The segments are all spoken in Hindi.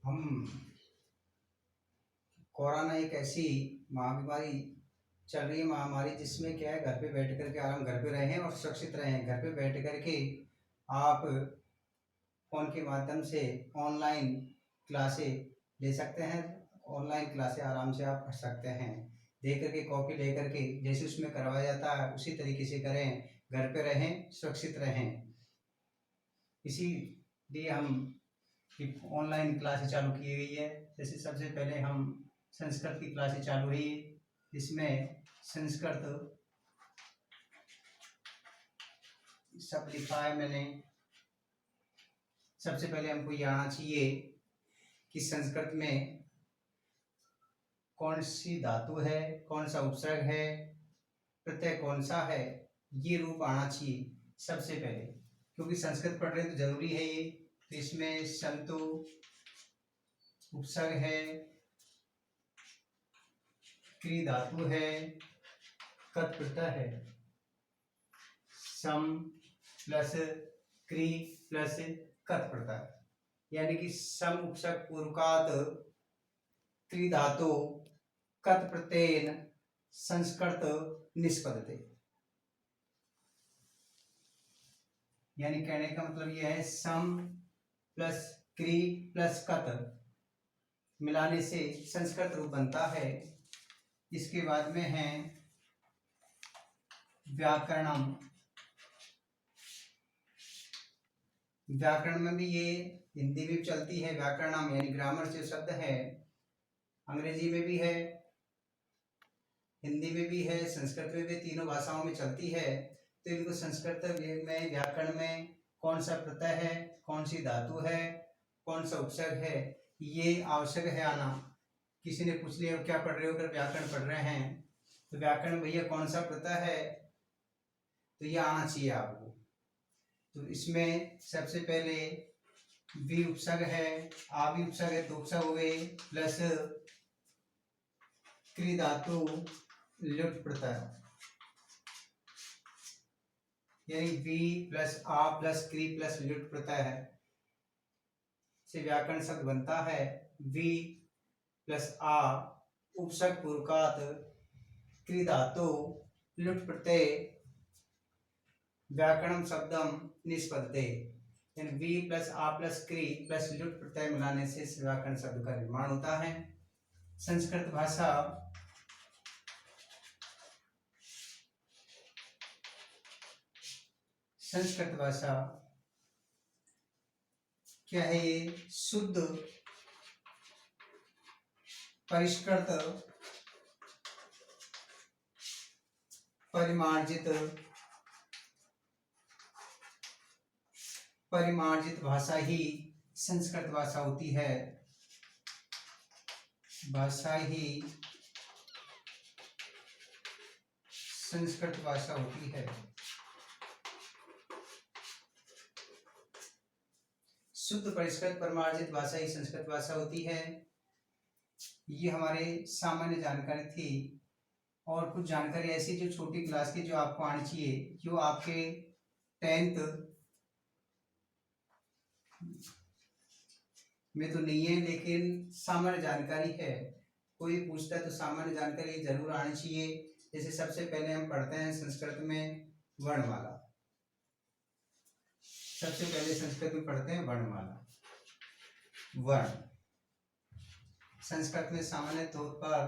हम कोरोना एक ऐसी महामारी चल रही है, महामारी जिसमें क्या है, घर पे बैठ कर के आराम, घर पे रहें और सुरक्षित रहें। घर पे बैठ कर के आप फ़ोन के माध्यम से ऑनलाइन क्लासें ले सकते हैं। ऑनलाइन क्लासें आराम से आप पढ़ सकते हैं। दे कर के कॉपी ले कर के जैसे उसमें करवाया जाता है उसी तरीके से करें। घर पे रहें, सुरक्षित रहें। इसीलिए हम ऑनलाइन क्लासें चालू की गई है। जैसे सबसे पहले हम संस्कृत की क्लासें चालू हुई, इसमें संस्कृत सब लिखा है मैंने। सबसे पहले हमको ये आना चाहिए कि संस्कृत में कौन सी धातु है, कौन सा उपसर्ग है, प्रत्यय कौन सा है, ये रूप आना चाहिए सबसे पहले, क्योंकि संस्कृत पढ़ रहे हैं तो जरूरी है ये। तो इसमें संतु उपसर्ग है, क्री धातु है, कत प्रत्यय है। सम प्लस क्री प्लस कत प्रत्यय, यानी कि सम उपसर्ग पूर्वकात क्री धातु कत प्रत्ययन संस्कृत निष्पद्यते। यानी कहने का मतलब यह है सम प्लस क्री प्लस कत मिलाने से संस्कृत रूप बनता है। इसके बाद में है व्याकरणम। व्याकरण में भी ये हिंदी में भी चलती है व्याकरणम, यानी ग्रामर जो शब्द है, अंग्रेजी में भी है, हिंदी में भी है, संस्कृत में भी, तीनों भाषाओं में चलती है। तो इनको संस्कृत में व्याकरण में कौन सा प्रत्यय है, कौन सी धातु है, कौन सा उपसर्ग है, ये आवश्यक है आना। किसी ने पूछ लिया क्या पढ़ रहे हो, अगर व्याकरण पढ़ रहे हैं तो व्याकरण भैया कौन सा प्रत्यय है, तो ये आना चाहिए आपको। तो इसमें सबसे पहले वी उपसर्ग है, आ भी उपसर्ग है, दो उपसर्ग हो गए, प्लस क्री धातु लुट प्रत्यय, यानी वी प्लस आ प्लस क्री प्लस लुट प्रत्यय है से व्याकरण शब्द बनता है वी प्लस आ उपसर्ग पूर्वकात क्री धातु लुट प्रत्यय व्याकरण शब्दम निष्पद्यते। यानी वी प्लस आ प्लस क्री प्लस लुट प्रत्यय मिलाने से इस व्याकरण शब्द का निर्माण होता है। संस्कृत भाषा क्या है, ये शुद्ध परिष्कृत परिमार्जित भाषा ही संस्कृत भाषा होती है। भाषा ही संस्कृत भाषा होती है। शुद्ध परिष्कृत परिमार्जित भाषा ही संस्कृत भाषा होती है। ये हमारे सामान्य जानकारी थी। और कुछ जानकारी ऐसी जो छोटी क्लास की जो आपको आनी चाहिए, जो आपके 10th में तो नहीं है, लेकिन सामान्य जानकारी है। कोई पूछता है तो सामान्य जानकारी जरूर आनी चाहिए। जैसे सबसे पहले हम पढ़ते हैं संस्कृत में वर्णमाला। सबसे पहले संस्कृत में पढ़ते हैं वर्णमाला। वर्ण संस्कृत में सामान्य तौर पर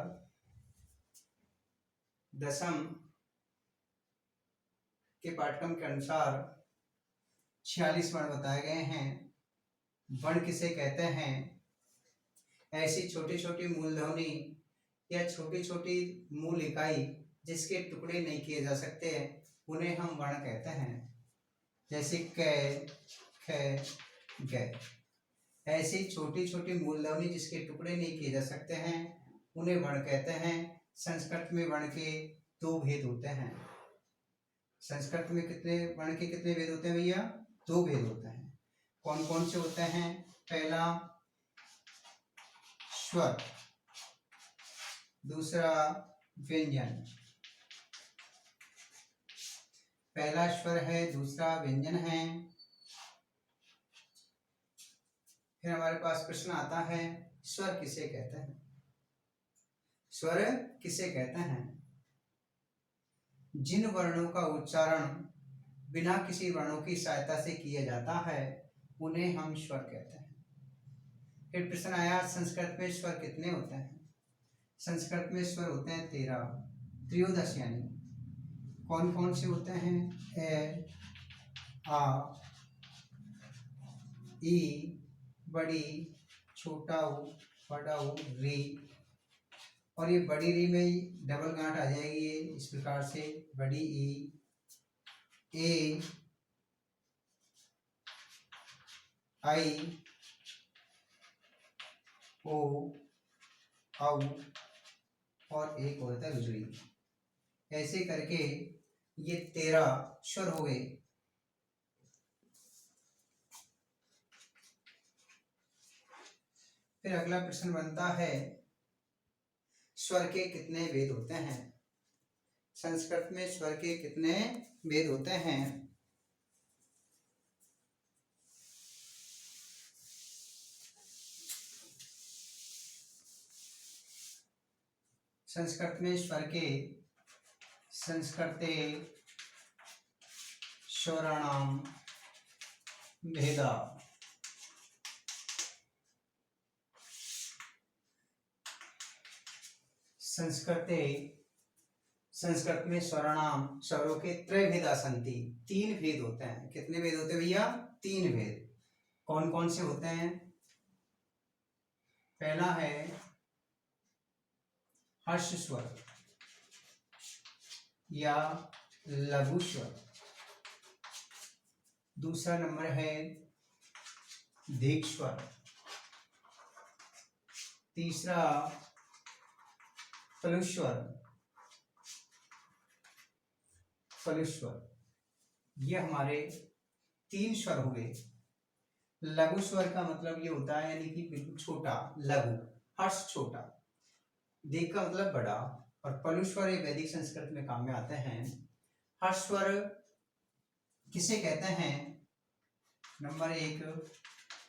10वीं के पाठ्यक्रम के अनुसार 46 वर्ण बताए गए हैं। वर्ण किसे कहते हैं? ऐसी छोटी छोटी मूलध्वनि या छोटी छोटी मूल इकाई जिसके टुकड़े नहीं किए जा सकते, उन्हें हम वर्ण कहते हैं। जैसे क, ख, ग। ऐसी छोटी छोटी मूलध्वनि जिसके टुकड़े नहीं किए जा सकते हैं, उन्हें वर्ण कहते हैं। संस्कृत में वर्ण के 2 भेद होते हैं। संस्कृत में कितने वर्ण के कितने भेद होते हैं भैया? 2 भेद होते हैं। कौन कौन से होते हैं? पहला स्वर, दूसरा व्यंजन। पहला स्वर है, दूसरा व्यंजन है। फिर हमारे पास प्रश्न आता है, स्वर किसे कहते हैं? स्वर किसे कहते हैं? जिन वर्णों का उच्चारण बिना किसी वर्णों की सहायता से किया जाता है उन्हें हम स्वर कहते हैं। फिर प्रश्न आया, संस्कृत में स्वर कितने होते हैं? संस्कृत में स्वर होते हैं 13, त्रयोदश यानी। कौन कौन से होते हैं? ए, आ, ई, बड़ी, छोटा ऊ, बड़ा ऊ, री। और ये बड़ी री में डबल गांठ आ जाएगी ये इस प्रकार से, बड़ी ई, ए, आई, ओ, औ, और एक होता है रुजड़ी। ऐसे करके ये 13 स्वर हो गए। फिर अगला प्रश्न बनता है, स्वर के कितने भेद होते हैं? संस्कृत में स्वर के कितने भेद होते हैं? संस्कृत में स्वर के संस्कृते स्वराणाम भेदा। संस्कृत में स्वराणाम स्वरों के त्रयभेदा सन्ति, 3 भेद होते हैं। कितने भेद होते हैं भैया? 3 भेद। कौन कौन से होते हैं? पहला है हर्ष स्वर या लघु स्वर। दूसरा नंबर है दीर्घ स्वर। तीसरा फलुस्वर। ये हमारे 3 स्वर हो गए। लघु स्वर का मतलब ये होता है यानी कि बिल्कुल छोटा, लघु, हर्ष छोटा, दीर्घ का मतलब बड़ा, और फलुस्वर ये वैदिक संस्कृत में काम में आते हैं। हर्ष स्वर किसे कहते हैं? नंबर 1,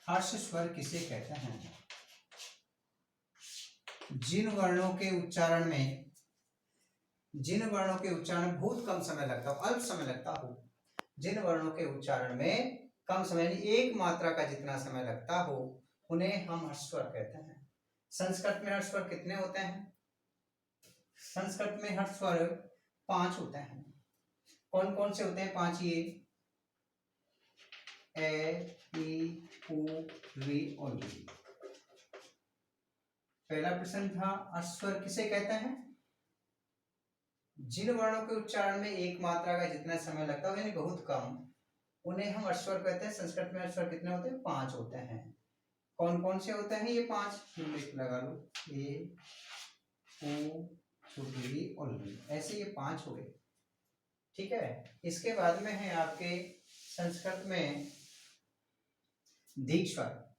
हर्ष स्वर किसे कहते हैं? जिन वर्णों के उच्चारण में बहुत कम समय लगता हो, अल्प समय लगता हो, जिन वर्णों के उच्चारण में कम समय, एक मात्रा का जितना समय लगता हो, उन्हें हम हर्ष स्वर कहते हैं। संस्कृत में हर्ष स्वर कितने होते हैं? संस्कृत में हर्ष स्वर 5 होते हैं। कौन कौन से होते हैं 5? ये ए, ई, उ, री और ली। पहला प्रश्न था, हर्ष स्वर किसे कहते हैं? जिन वर्णों के उच्चारण में एक मात्रा का जितना समय लगता हो यानी बहुत कम, उन्हें हम हर्ष स्वर कहते हैं। संस्कृत में हर्ष स्वर कितने होते हैं? 5 होते हैं। कौन कौन से होते हैं ये 5? लगा लो, ए, उ, री और ली। ऐसे ये 5 हो गए। ठीक है। इसके बाद में है आपके संस्कृत में दीर्घ स्वर।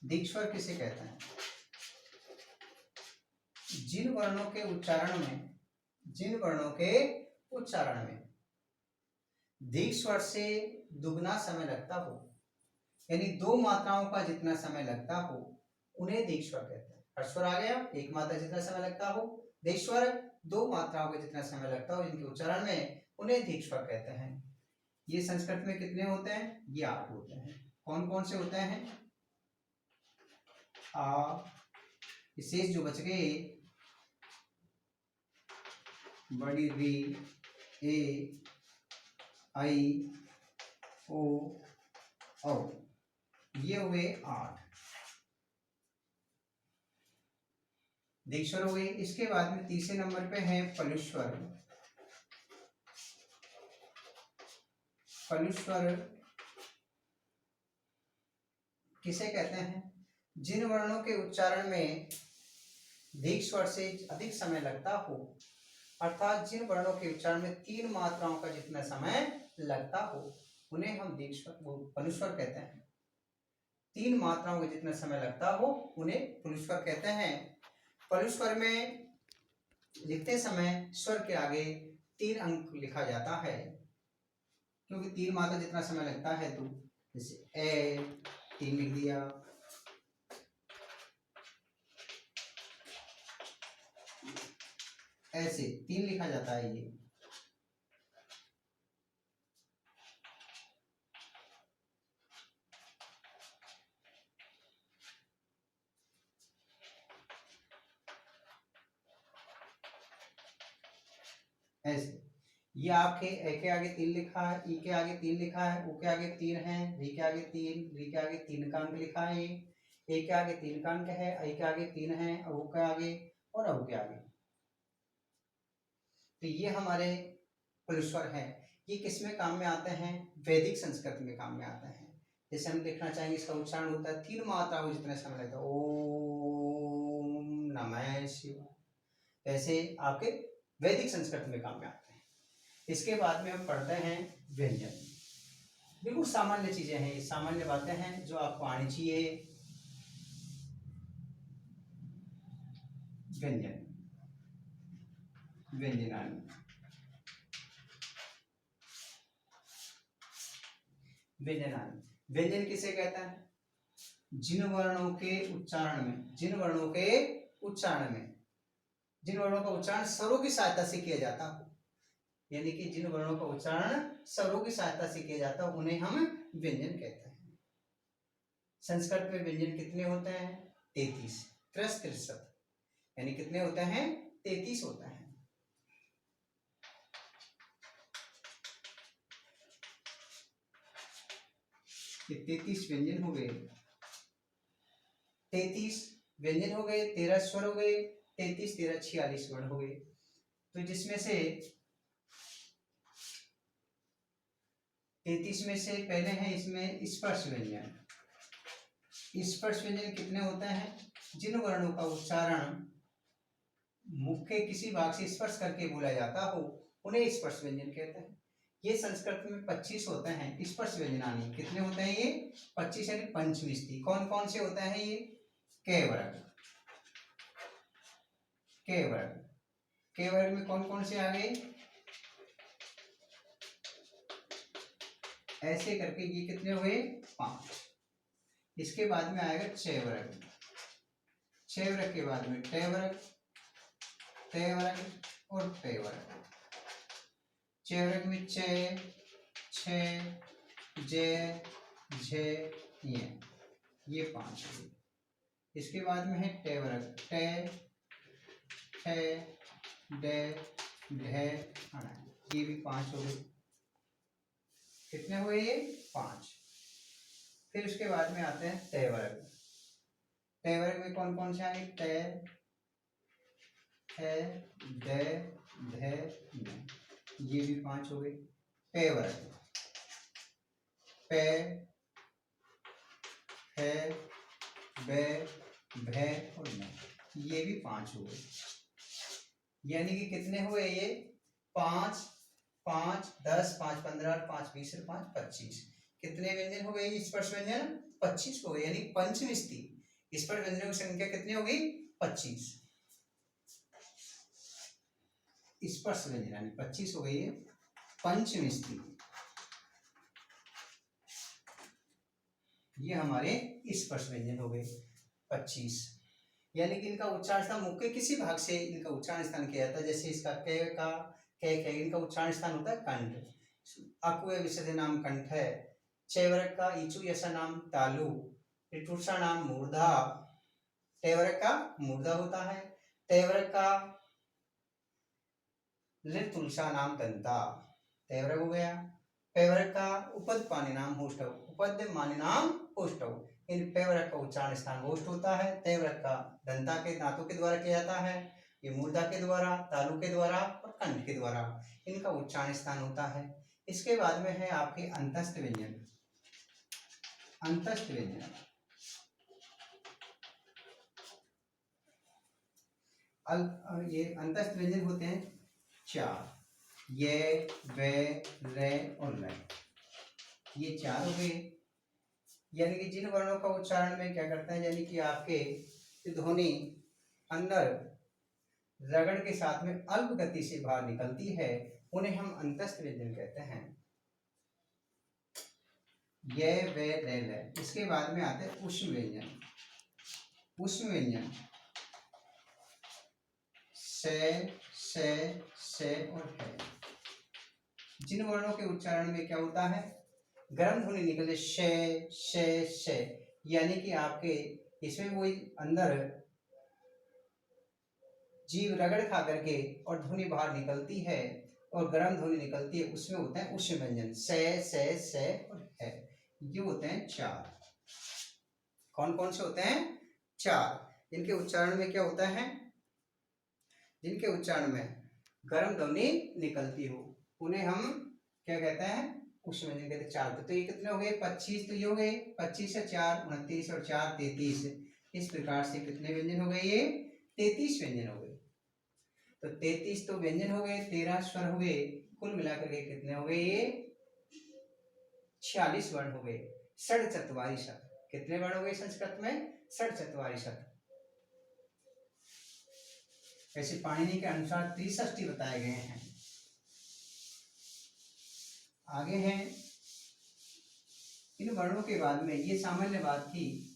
दीर्घ स्वर किसे कहते हैं? जिन वर्णों के उच्चारण में दीर्घ स्वर से दुगना समय लगता हो, यानी 2 मात्राओं का जितना समय लगता हो, उन्हें दीर्घ स्वर कहते हैं। हर्ष स्वर आ गया, 1 मात्रा जितना समय लगता हो। दीर्घ स्वर 2 मात्राओं का जितना समय लगता हो जिनके उच्चारण में, उन्हें दीर्घ स्वर कहते हैं। ये संस्कृत में कितने होते हैं? ये 8 होते हैं। कौन कौन से होते हैं? शेष जो बच गए, बड़ी री, ए, आई, ओ, औ, ये हुए 8 दीर्घ स्वर हो गए। इसके बाद में तीसरे नंबर पे है फलुस्वर। फलुस्वर किसे कहते हैं? जिन वर्णों के उच्चारण में दीर्घ स्वर से अधिक समय लगता हो, अर्थात जिन वर्णों के उच्चारण में 3 मात्राओं का जितना समय लगता हो, उन्हें हम दीर्घ स्वर फलुस्वर कहते हैं। 3 मात्राओं का जितना समय लगता हो, उन्हें फलुस्वर कहते हैं। फलुस्वर में लिखते समय स्वर के आगे 3 अंक लिखा जाता है, क्योंकि 3 मात्रा जितना समय लगता है, तो जैसे ए, 3 लिख दिया। ऐसे 3 लिखा जाता है ये। ऐसे ये आपके ए के आगे 3 लिखा है, ई के आगे 3 लिखा है, ऊ के आगे 3 है, री के आगे 3, री के आगे 3 का अंक लिखा है, ए के आगे 3 का अंक है, आई के आगे 3 है, ऊ के आगे और औ के आगे। तो ये हमारे पुलिस्वर है। ये किस में काम में आते हैं? वैदिक संस्कृत में काम में आते हैं। जैसे हम देखना चाहेंगे इसका उच्चारण होता है 3 मात्राओं जितने समय लेता है, ओम नमः शिवाय। ऐसे आपके वैदिक संस्कृत में काम में आते हैं। इसके बाद में हम पढ़ते हैं व्यंजन। बिल्कुल सामान्य चीजें हैं, सामान्य बातें हैं जो आपको आनी चाहिए। व्यंजन, व्यंजनानी। व्यंजनानी, व्यंजन किसे कहता है? जिन वर्णों के उच्चारण में, जिन वर्णों के उच्चारण में, जिन वर्णों का उच्चारण स्वरों की सहायता से किया जाता हो, यानी कि जिन वर्णों का उच्चारण स्वरों की सहायता से किया जाता हो उन्हें हम व्यंजन कहते हैं। संस्कृत में व्यंजन कितने होते हैं? 33, 33, यानी कितने होते हैं? 33 होता है। ये 33 व्यंजन हो गए, 33 व्यंजन हो गए, 13 स्वर हो गए, 33 13 46 वर्ण हो गए। तो जिसमें से 33 में से पहले है इसमें स्पर्श व्यंजन। स्पर्श व्यंजन कितने होते हैं? जिन वर्णों का उच्चारण मुख के किसी भाग से स्पर्श करके बोला जाता हो उन्हें स्पर्श व्यंजन कहते हैं। ये संस्कृत में 25 होते हैं स्पर्श व्यंजनानी। कितने होते हैं ये? 25, यानी पंचमी स्थिति। कौन कौन से होते हैं ये? क वर्ग, क वर्ग, क वर्ग में कौन कौन से आ गए? ऐसे करके ये कितने हुए? 5। इसके बाद में आएगा छ वर्ग, छ वर्ग के बाद में ट वर्ग, त वर्ग और प वर्ग। च वर्ग में च, छ, ज, झ, ये 5। इसके बाद में है ट वर्ग, ट, ठ, ड, ढ, ये भी 5 हो गए। कितने हुए ये? 5। फिर उसके बाद में आते हैं त वर्ग। त वर्ग में कौन कौन से आए? त, ठ, ड, ढ, ढ, ये भी 5 हो गए। प वर्ग, प, फ, ब, भ और न, ये भी 5 हो गए। यानी कि कितने हुए ये? 5, 5, 10, 5, 15, 5, 20 और 5, 25। कितने व्यंजन हो गए? स्पर्श व्यंजन 25 हो गए, यानी पंचमी स्थिति। स्पर्श व्यंजनों की संख्या कितनी हो गई? 25। स्पर्श व्यंजन यानी 25 हो गई है, पंचमी स्थिति। ये हमारे स्पर्श व्यंजन हो गए 25। यानी कि इनका उच्चारण स्थान मुख के किसी भाग से इनका उच्चारण स्थान किया जाता है। जैसे इसका क इनका उच्चारण स्थान होता है कंठ। अकुए विसर्जन नाम कंठ है। छ वर्ग का इचु यसा नाम तालु। ऋतुषा नाम मूर्धा। ट वर्ग का मूर्धा होता है। त वर्ग का तुलसा नाम दंता। त वर्ग हो गया। प वर्ग का उपद पानी नाम होष्टव। उपद मानी नाम होष्टव। इन प वर्ग का उच्चारण स्थान होष्ट होता है। त वर्ग का दंता के दांतों के द्वारा किया जाता है, ये मूर्धा के द्वारा, तालु के द्वारा और कंठ के द्वारा इनका उच्चारण स्थान होता है। इसके बाद में है आपके अंतस्थ व्यंजन। अंतस्थ व्यंजन ये अंतस्थ व्यंजन होते हैं 4, ये, वे, रे और ल। ये 4 हो गए। यानी कि जिन वर्णों का उच्चारण में क्या करते हैं, यानी कि आपके ध्वनि अंदर रगड़ के साथ में अल्प गति से बाहर निकलती है, उन्हें हम अंतस्थ व्यंजन कहते हैं। ये वे रे ले। इसके बाद में आते हैं उष्म व्यंजन। उष्म व्यंजन से और है। जिन वर्णों के उच्चारण में क्या होता है, गर्म ध्वनि निकलते शे, यानी कि आपके इसमें वही अंदर जीव रगड़ खा करके और ध्वनि बाहर निकलती है और गर्म ध्वनि निकलती है, उसमें होते हैं उष्ण व्यंजन से और है। ये होते हैं चार। कौन कौन से होते हैं? चार। इनके उच्चारण में क्या होता है? जिनके उच्चारण में गर्म ध्वनि निकलती हो उन्हें हम क्या कहते हैं? उष्ण व्यंजन कहते हैं। चार। तो ये कितने हो गए? 25। तो ये हो गए 25 से 4 29 और 4 33। इस प्रकार से कितने व्यंजन हो गए? ये 33 व्यंजन हो गए। तो 33 तो व्यंजन हो गए, 13 स्वर हो गए, कुल मिलाकर के कितने हो गए? ये 46 वर्ण हो गए। षड्चत्वारी शब्द। कितने वर्ण हो गए संस्कृत में? षड्चत्वारी शब्द। ऐसे पाणिनि के अनुसार 63 बताए गए हैं। आगे हैं इन वर्णों के बाद में, ये सामान्य बात थी।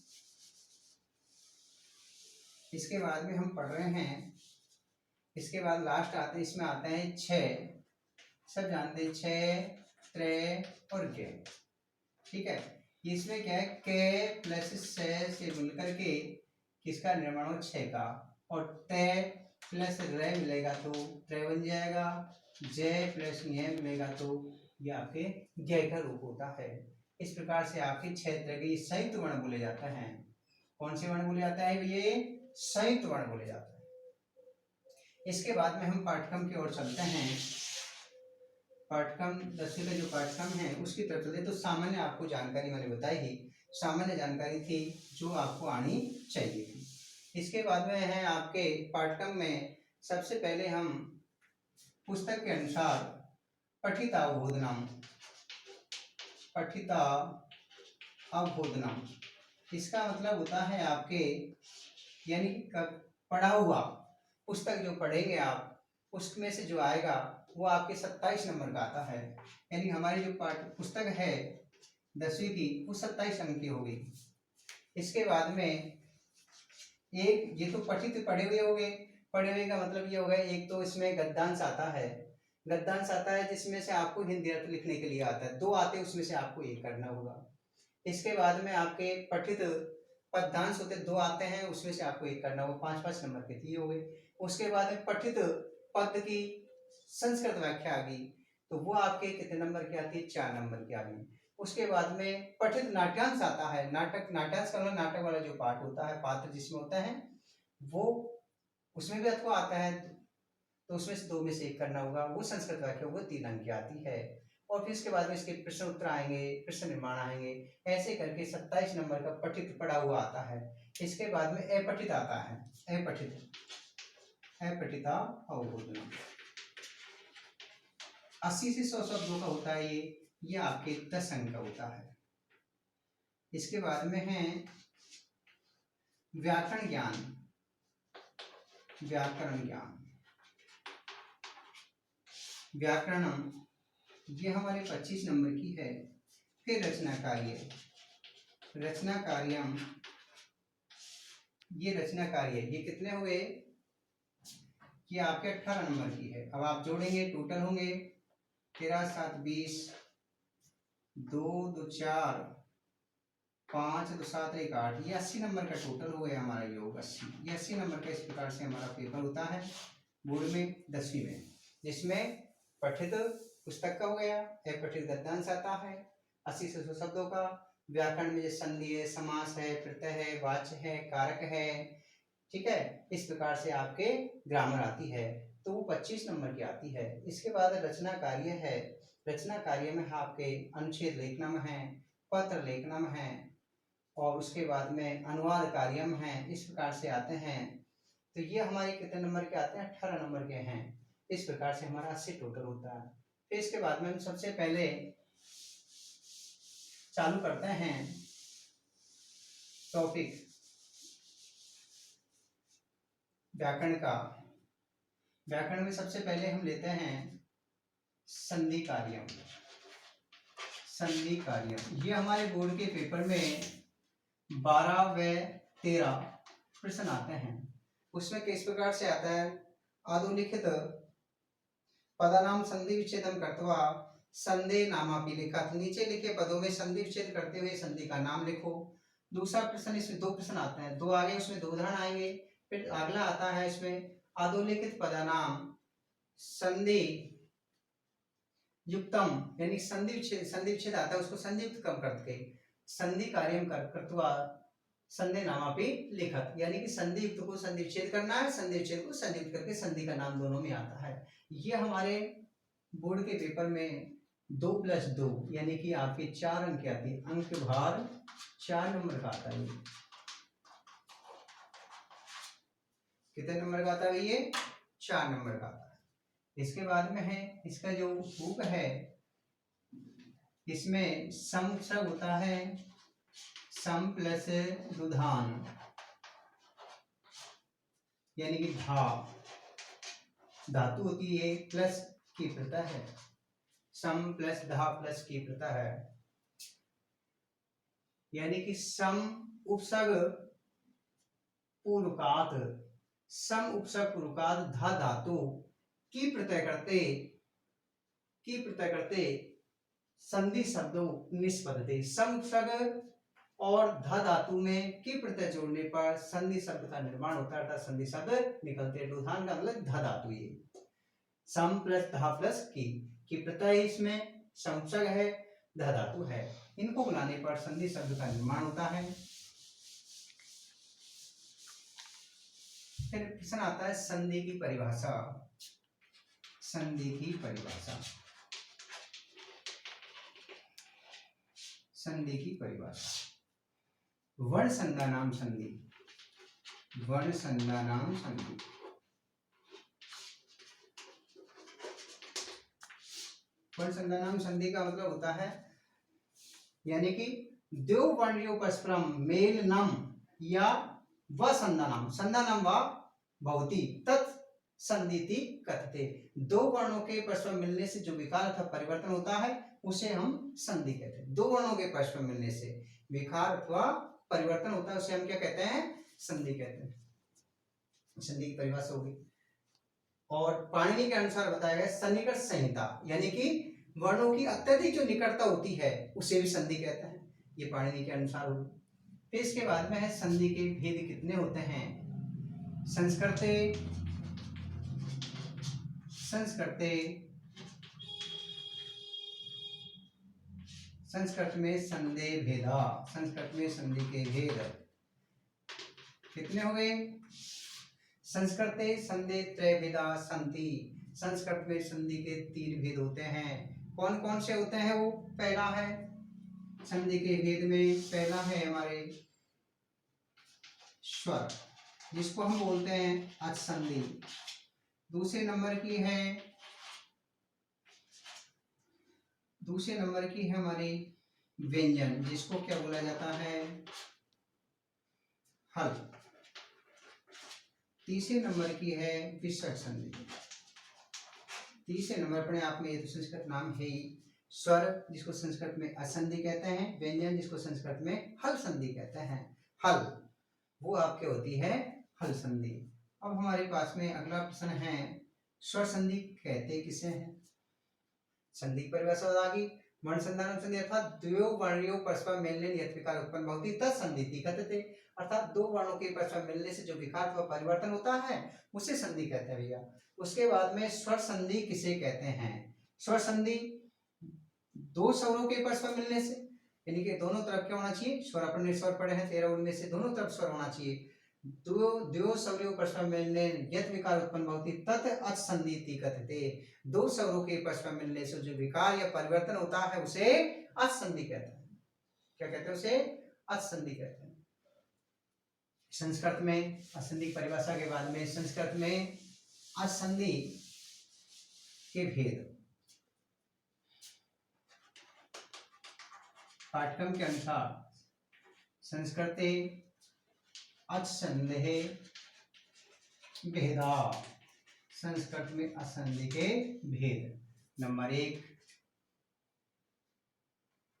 इसके बाद में हम पढ़ रहे हैं, इसके बाद लास्ट आते हैं, इसमें आते हैं 6। सब जानते हैं 6 त्रे और गे। ठीक है। इसमें क्या है? के प्लस से मिलकर के किसका निर्माण हो? 6 का। और ते प्लस रे मिलेगा तो त्रे बन जाएगा। जे प्लस ये मिलेगा तो ये आपके गे का रूप होता है। इस प्रकार से आपके 6 तरह के संयुक्त वर्ण बोले जाते हैं। कौन से वर्ण बोले जाता है? ये संयुक्त वर्ण बोले जाते हैं। इसके बाद में हम पाठ्यक्रम की ओर चलते हैं। पाठ्यक्रम 10वीं का जो पाठ्यक्रम है उसकी तरफ चलते। तो सामान्य आपको जानकारी मैंने बताई ही, सामान्य जानकारी थी जो आपको आनी चाहिए थी। इसके बाद में है आपके पाठ्यक्रम में सबसे पहले हम पुस्तक के अनुसार पठिता अवबोधनम, इसका मतलब होता है आपके यानी पढ़ा हुआ पुस्तक जो पढ़ेंगे आप, उसमें से जो आएगा वो आपके 27 नंबर का आता है। यानी हमारी जो पाठ्य पुस्तक है 10वीं की वो 27 अंक की होगी। इसके बाद में एक ये तो पठित पढ़े हुए हो गए। पढ़े हुए का मतलब ये हो गया, एक तो इसमें गद्यांश आता है। गद्यांश आता है जिसमें से आपको हिंदी अर्थ लिखने के लिए आता है। 2 आते हैं, उसमें से आपको एक करना होगा। इसके बाद में आपके पठित पद्यांश होते 2 आते हैं, उसमें से आपको एक करना होगा। 5-5 नंबर के 3 हो गए। उसके बाद में पठित पद की संस्कृत व्याख्या आ गई, तो वो आपके कितने नंबर की आती है? 4 नंबर की आ गई। उसके बाद में पठित नाट्यांश आता है। नाट्यांश का नाटक वाला जो पाठ होता है, पात्र जिसमें होता है, वो उसमें भी आपको आता है, तो उसमें से 2 में से एक करना होगा। वो संस्कृत व्याख्या वो 3 अंक की आती है। और फिर इसके बाद में इसके प्रश्न उत्तर आएंगे, प्रश्न निर्माण आएंगे। ऐसे करके 27 नंबर का पठित पढ़ा हुआ आता है। इसके बाद में अपठित आता है। अपठिता अवबोधनम 80 से 100 शब्दों का होता है। ये आपके 10 अंक का होता है। इसके बाद में है व्याकरण ज्ञान। व्याकरणम ये हमारे 25 नंबर की है। फिर रचना कार्यम, ये रचना कार्य ये कितने हुए? कि आपके 18 नंबर की है। अब आप जोड़ेंगे, टोटल होंगे 13 7 20, 2 2 4, 5 2 7 1 8। ये 80 नंबर का टोटल हो गया हमारा योग 80। ये 80 नंबर का इस प्रकार से हमारा पेपर होता है बोर्ड में 10वीं में, जिसमें पठित पुस्तक का हो गया, अपठित गद्यांश आता है 80 से 100 शब्दों का। व्याकरण में जैसे संधि है, समास है, प्रत्यय है, वाच्य है, कारक है। ठीक है। इस प्रकार से आपके ग्रामर आती है, तो वो 25 नंबर की आती है। इसके बाद रचना कार्य है। रचना कार्य में आपके अनुच्छेद लेखनम है, पत्र लेखनम है, और उसके बाद में अनुवाद कार्यम है। इस प्रकार से आते हैं। तो ये हमारे कितने नंबर के आते हैं? 18 नंबर के हैं। इस प्रकार से हमारा 80 टोटल होता है। फिर इसके बाद में हम सबसे पहले चालू करते हैं टॉपिक व्याकरण का। व्याकरण में सबसे पहले हम लेते हैं संधि कार्यम। संधि कार्यम। ये हमारे बोर्ड के पेपर में 12 व 13 प्रश्न आते हैं। उसमें किस प्रकार से आता है, अधोलिखित पदानाम संधि विच्छेदम कृत्वा संधि नामापि लिखत। नीचे लिखे पदों में संधि विच्छेद करते हुए संधि का नाम लिखो। दूसरा प्रश्न, इसमें 2 प्रश्न आते हैं, 2 आगे उसमें 2 उदाहरण आएंगे। फिर अगला आता है इसमें अधोलिखित पदानाम संधि युक्तम, यानी संधि विच्छेद आता है, उसको संधि युक्त कम करके संधि कार्यम कृत्वा संधि नामापि लिखत, यानी कि संधि युक्त को संधि विच्छेद करना है, संधि विच्छेद को संधि युक्त करके संधि का नाम दोनों में आता है। ये हमारे बोर्ड के पेपर में 2+2 यानी कि आपके 4 अंक आती है। अंक भार 4 नंबर का आता है। कितने नंबर का आता है ये? 4 नंबर का आता है। इसके बाद में है इसका जो बुक है, इसमें सम सब होता है, सम प्लस रुधान, यानी कि धातु होती है प्लस की प्रत्यय है, सम प्लस धा प्लस की प्रत्यय है, यानी कि सम उपसर्ग पूर्वकात, सम उपसर्ग पूर्वकात धा धातु की प्रत्यय करते संधि शब्दों निष्पदते। सम उपसर्ग और ध धातु में की प्रत्यय जोड़ने पर संधि शब्द का निर्माण होता है, अर्थात संधि शब्द निकलते हैं। रुधान का मतलब ध धातु, ये सम प्लस धा प्लस की प्रत्यय इसमें सम उपसर्ग है, ध धातु है, इनको बुलाने पर संधि शब्द का निर्माण होता है। फिर प्रश्न आता है संधि की परिभाषा। संधि की परिभाषा, संधि की परिभाषा। वर्ण संज्ञानाम संधि, वर्ण संज्ञानाम संधि। वर्ण संज्ञानाम संधि का मतलब होता है, यानी कि द्वौ वर्णयों परस्परम मेलनम या व संज्ञानाम, संज्ञानाम व भवति तत् संधिति कथते। दो वर्णों के परस्पर मिलने से जो विकार अथवा परिवर्तन होता है उसे हम संधि कहते हैं। दो वर्णों के परस्पर मिलने से विकार अथवा परिवर्तन होता है उसे हम क्या कहते हैं? संधि कहते हैं। संधि की परिभाषा होगी। और पाणिनि के अनुसार बताया गया सन्निकट संहिता, यानी कि वर्णों की अत्यधिक जो निकटता होती है उसे भी संधि कहते हैं। ये पाणिनि के अनुसार होगी। फिर इसके बाद में है संधि के भेद कितने होते हैं। संस्कृते, संस्कृत में संधि भेदा, संस्कृत में संधि के भेद कितने हो गए? संस्कृते संधि त्रयभेदा सन्ति, संस्कृत में संधि के 3 भेद होते हैं। कौन कौन से होते हैं वो? पहला है संधि के भेद में, पहला है हमारे स्वर, जिसको हम बोलते हैं अच संधि। दूसरे नंबर की है हमारी व्यंजन, जिसको क्या बोला जाता है? हल। तीसरे नंबर की है विसर्ग संधि। तीसरे नंबर पर अपने आप में ये तो संस्कृत नाम है ही। स्वर जिसको संस्कृत में असंधि कहते हैं, व्यंजन जिसको संस्कृत में हल संधि कहते हैं। हल वो आपके होती है हल संधि। अब हमारे पास में अगला प्रश्न है स्वर संधि कहते किसे हैं? संधि की परिभाषा होगी वर्ण संधान संधि अर्थात द्वयो वर्णयों परस्पर मिलने यत् विकार उत्पन्न भवति तत् संधिति कहते, अर्थात दो वर्णों के परस्पर मिलने से जो विकार अथवा परिवर्तन होता है उसे संधि कहते हैं भैया। उसके बाद में स्वर संधि किसे कहते हैं? स्वर संधि दो स्वरों के परस्पर मिलने से, यानी कि दोनों तरफ क्या होना चाहिए? स्वर, अपन ने स्वर पढ़े हैं 13, उनमें से दोनों तरफ स्वर होना चाहिए। द्वयो स्वरों परस्पर मिलने यत् विकार उत्पन्न भवति तत् अच संधिति कहते। दो स्वरों के परस्पर मिलने से जो विकार या परिवर्तन होता है उसे अच संधि कहते हैं। क्या कहते हैं? उसे अच संधि कहते हैं। संस्कृत में असंधि परिभाषा के बाद में संस्कृत में असंधि के भेद पाठ्यक्रम के अनुसार संस्कृते असंधि भेदा, संस्कृत में असंधि के भेद। नंबर 1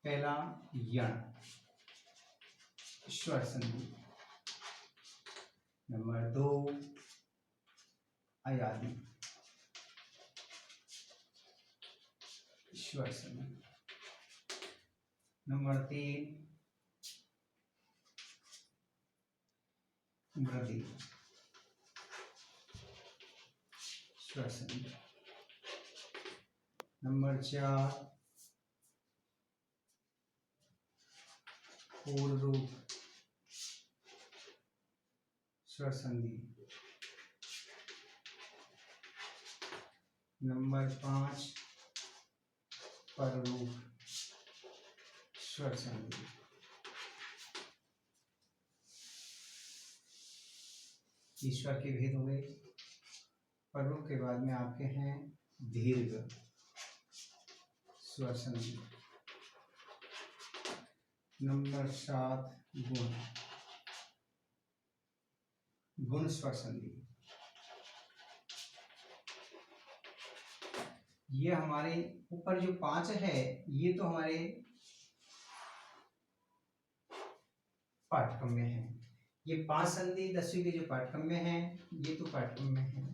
पहला यण स्वर संधि, नंबर 2 अयादि स्वर संधि, नंबर 3 वृद्धि स्वर संधि, नंबर 4 पूर्ण रूप स्वर संधि, नंबर 5 पररूप स्वर संधि। ईश्वर के भेद हो गए। पररूप के बाद में आपके हैं दीर्घ स्वर संधि, नंबर 7 गुण गुण स्वर संधि। ये हमारे ऊपर जो 5 है ये तो हमारे पाठ्यक्रम में है। ये 5 संधि 10वीं के जो पाठ्यक्रम में है ये तो पाठ्यक्रम में है।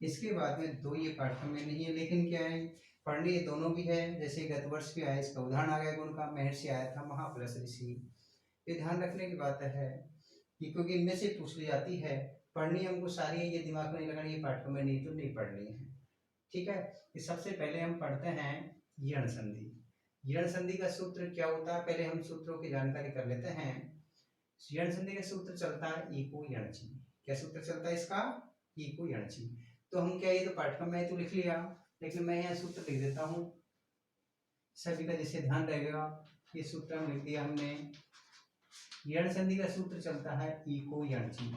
इसके बाद में 2 ये पाठ्यक्रम में नहीं है, लेकिन क्या है पढ़ने ये दोनों भी है। जैसे गत वर्ष भी आया, इसका उदाहरण आ गया गुण का, महर्षि आया था महाप्लस ऋषि। ये ध्यान रखने की बात है कि क्योंकि इनमें से पूछ ली जाती है, पढ़नी हमको सारी है, ये दिमाग में नहीं लगानी, ये पाठ्यक्रम में नहीं तो नहीं पढ़नी है। ठीक है, कि सबसे पहले हम पढ़ते हैं यण संधि। यण संधि का सूत्र क्या होता है, पहले हम सूत्रों की जानकारी कर लेते हैं। यण संधि का सूत्र चलता है इको यणची। क्या सूत्र चलता है इसका? इको यणची। तो हम क्या, ये तो पाठ्यक्रम में तो लिख लिया, लेकिन मैं यहाँ सूत्र लिख देता हूँ, सभी का जैसे ध्यान रहेगा। ये सूत्र हम लिख दिया हमने। यण संधि का सूत्र चलता है इको यणची।